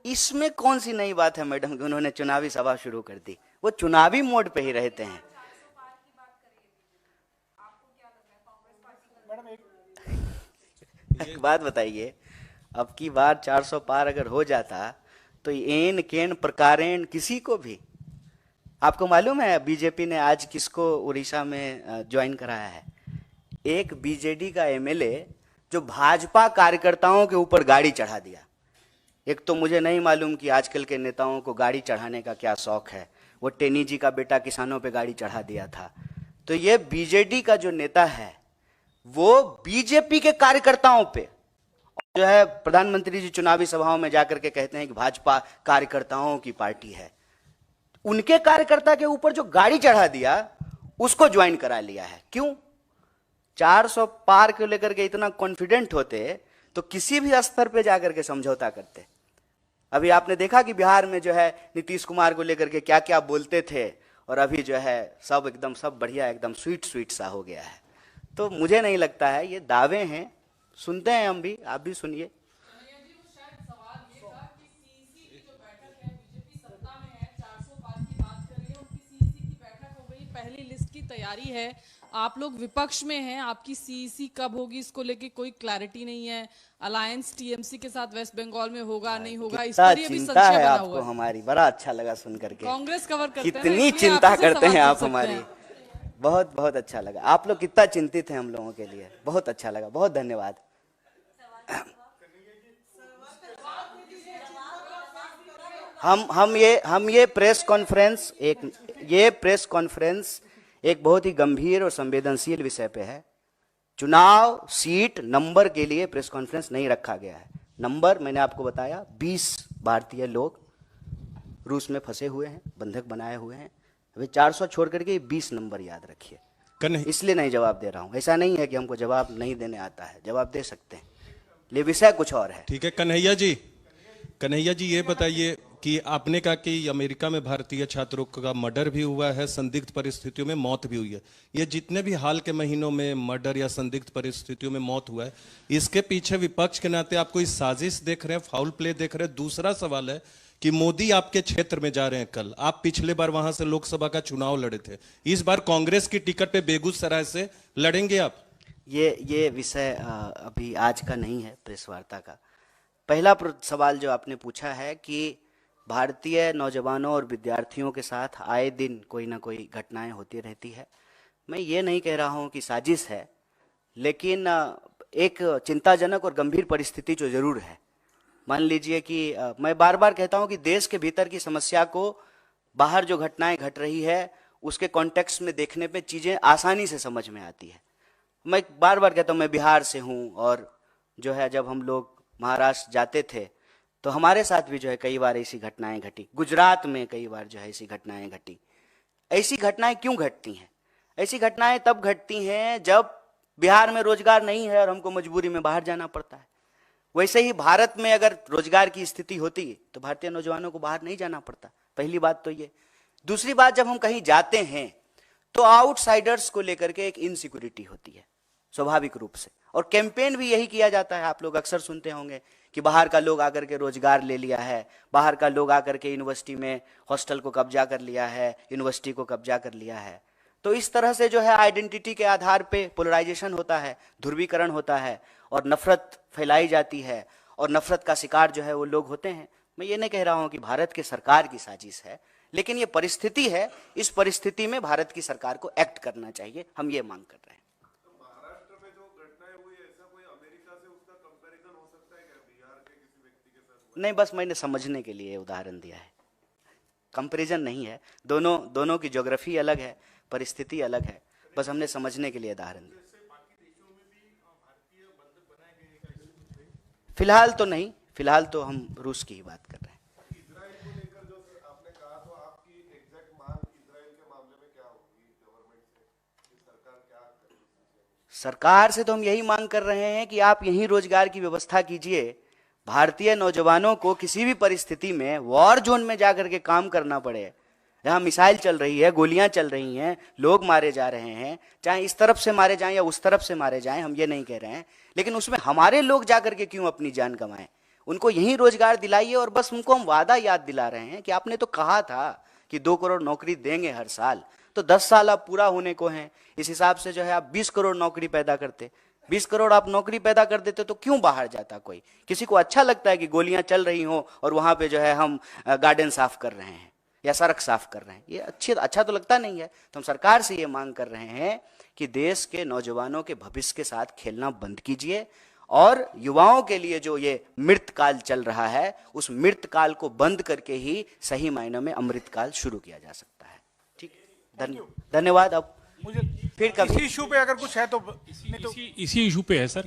इसमें कौन सी नई बात है मैडम कि उन्होंने चुनावी सभा शुरू कर दी? वो चुनावी मोड पे ही रहते हैं। एक बात बताइए, अब की बार 400 पार अगर हो जाता तो एन केन प्रकारेण किसी को भी, आपको मालूम है बीजेपी ने आज किसको उड़ीसा में ज्वाइन कराया है? एक बीजेडी का एमएलए जो भाजपा कार्यकर्ताओं के ऊपर गाड़ी चढ़ा दिया। एक तो मुझे नहीं मालूम कि आजकल के नेताओं को गाड़ी चढ़ाने का क्या शौक है। वो टेनी जी का बेटा किसानों पे गाड़ी चढ़ा दिया था। तो ये बीजेडी का जो नेता है वो बीजेपी के कार्यकर्ताओं पे जो है, प्रधानमंत्री जी चुनावी सभाओं में जाकर के कहते हैं कि भाजपा कार्यकर्ताओं की पार्टी है। उनके कार्यकर्ता के ऊपर जो गाड़ी चढ़ा दिया उसको ज्वाइन करा लिया है। क्यों? 400 पार को लेकर के इतना कॉन्फिडेंट होते तो किसी भी स्तर पे जाकर के समझौता करते। अभी आपने देखा कि बिहार में जो है नीतीश कुमार को लेकर के क्या क्या बोलते थे, और अभी जो है सब एकदम सब बढ़िया, एकदम स्वीट स्वीट सा हो गया है। तो मुझे नहीं लगता है, ये दावे हैं, सुनते हैं हम भी, आप भी सुनिए। पहली लिस्ट की तैयारी है, आप लोग विपक्ष में हैं, आपकी सीईसी कब होगी इसको लेके कोई क्लैरिटी नहीं है। अलायंस टीएमसी के साथ वेस्ट बंगाल में होगा नहीं होगा, इस पर भी चिंता संशय है बना आपको हुआ है। हमारी, बड़ा अच्छा लगा सुन करके। कांग्रेस कवर करते हैं, कितनी इसलिए चिंता आपसे करते सवाल हैं पूछ आप सकते हमारी। हैं। बहुत बहुत अच्छा लगा, आप लोग कितना चिंतित हैं हम लोगों के लिए, बहुत अच्छा लगा, बहुत धन्यवाद। हम ये प्रेस कॉन्फ्रेंस एक बहुत ही गंभीर और संवेदनशील विषय पे है। चुनाव सीट नंबर के लिए प्रेस कॉन्फ्रेंस नहीं रखा गया है। नंबर मैंने आपको बताया, 20 भारतीय लोग रूस में फंसे हुए हैं, बंधक बनाए हुए हैं। अभी 400 छोड़ करके 20 नंबर याद रखिए। इसलिए नहीं जवाब दे रहा हूं, ऐसा नहीं है कि हमको जवाब नहीं देने आता है, जवाब दे सकते हैं, ले विषय कुछ और है। ठीक है कन्हैया जी ये बताइए कि आपने कहा कि अमेरिका में भारतीय छात्रों का मर्डर भी हुआ है, संदिग्ध परिस्थितियों में मौत भी हुई है। ये जितने भी हाल के महीनों में मर्डर या संदिग्ध परिस्थितियों में मौत हुआ है, इसके पीछे विपक्ष के नाते आप कोई साजिश देख रहे हैं, फाउल प्ले देख रहे हैं? दूसरा सवाल है कि मोदी आपके क्षेत्र में जा रहे हैं कल, आप पिछले बार वहां से लोकसभा का चुनाव लड़े थे, इस बार कांग्रेस की टिकट पे बेगूसराय से लड़ेंगे आप? ये विषय अभी आज का नहीं है प्रेस वार्ता का। पहला सवाल जो आपने पूछा है कि भारतीय नौजवानों और विद्यार्थियों के साथ आए दिन कोई ना कोई घटनाएं होती रहती है। मैं ये नहीं कह रहा हूं कि साजिश है, लेकिन एक चिंताजनक और गंभीर परिस्थिति जो जरूर है। मान लीजिए कि मैं बार बार कहता हूं कि देश के भीतर की समस्या को बाहर जो घटनाएं घट रही है उसके कॉन्टेक्स्ट में देखने पे चीज़ें आसानी से समझ में आती है। मैं बार बार कहता हूं, मैं बिहार से हूं, और जो है जब हम लोग महाराष्ट्र जाते थे तो हमारे साथ भी जो है कई बार ऐसी घटनाएं घटी। गुजरात में कई बार जो है ऐसी घटनाएं घटी। ऐसी घटनाएं क्यों घटती हैं? ऐसी घटनाएं तब घटती हैं जब बिहार में रोजगार नहीं है और हमको मजबूरी में बाहर जाना पड़ता है। वैसे ही भारत में अगर रोजगार की स्थिति होती तो भारतीय नौजवानों को बाहर नहीं जाना पड़ता। पहली बात तो ये। दूसरी बात, जब हम कहीं जाते हैं तो आउटसाइडर्स को लेकर के एक इनसिक्योरिटी होती है स्वाभाविक रूप से, और कैंपेन भी यही किया जाता है। आप लोग अक्सर सुनते होंगे कि बाहर का लोग आकर के रोजगार ले लिया है, बाहर का लोग आकर के यूनिवर्सिटी में हॉस्टल को कब्जा कर लिया है, यूनिवर्सिटी को कब्जा कर लिया है। तो इस तरह से जो है आइडेंटिटी के आधार पे पोलराइजेशन होता है, ध्रुवीकरण होता है, और नफरत फैलाई जाती है, और नफरत का शिकार जो है वो लोग होते हैं। मैं ये नहीं कह रहा हूं कि भारत की सरकार की साजिश है, लेकिन ये परिस्थिति है। इस परिस्थिति में भारत की सरकार को एक्ट करना चाहिए, हम ये मांग कर रहे हैं। नहीं, बस मैंने समझने के लिए उदाहरण दिया है, कंपैरिजन नहीं है। दोनों की ज्योग्राफी अलग है, परिस्थिति अलग है, बस हमने समझने के लिए उदाहरण दिया। फिलहाल तो नहीं, फिलहाल तो हम रूस की ही बात कर रहे हैं। सरकार से तो हम यही मांग कर रहे हैं कि आप यहीं रोजगार की व्यवस्था कीजिए। भारतीय नौजवानों को किसी भी परिस्थिति में वॉर जोन में जाकर के काम करना पड़े, जहां मिसाइल चल रही है, गोलियां चल रही हैं, लोग मारे जा रहे हैं, चाहे इस तरफ से मारे जाएं या उस तरफ से मारे जाएं, हम ये नहीं कह रहे हैं, लेकिन उसमें हमारे लोग जाकर के क्यों अपनी जान गंवाएं? उनको यही रोजगार दिलाइए। और बस उनको हम वादा याद दिला रहे हैं कि आपने तो कहा था कि 2 करोड़ नौकरी देंगे हर साल, तो 10 साल अब पूरा होने को हैं। इस हिसाब से जो है आप 20 करोड़ नौकरी पैदा करते, 20 करोड़ आप नौकरी पैदा कर देते तो क्यों बाहर जाता कोई? किसी को अच्छा लगता है कि गोलियां चल रही हो और वहां पे जो है हम गार्डन साफ कर रहे हैं या सड़क साफ कर रहे हैं? ये अच्छा तो लगता नहीं है। तो हम सरकार से ये मांग कर रहे हैं कि देश के नौजवानों के भविष्य के साथ खेलना बंद कीजिए और युवाओं के लिए जो ये मृत काल चल रहा है, उस मृत काल को बंद करके ही सही मायनों में अमृत काल शुरू किया जा सकता है। ठीक, धन्यवाद। अब मुझे फिर कभी इसी इशू पे अगर कुछ है तो इसी इशू पे है सर।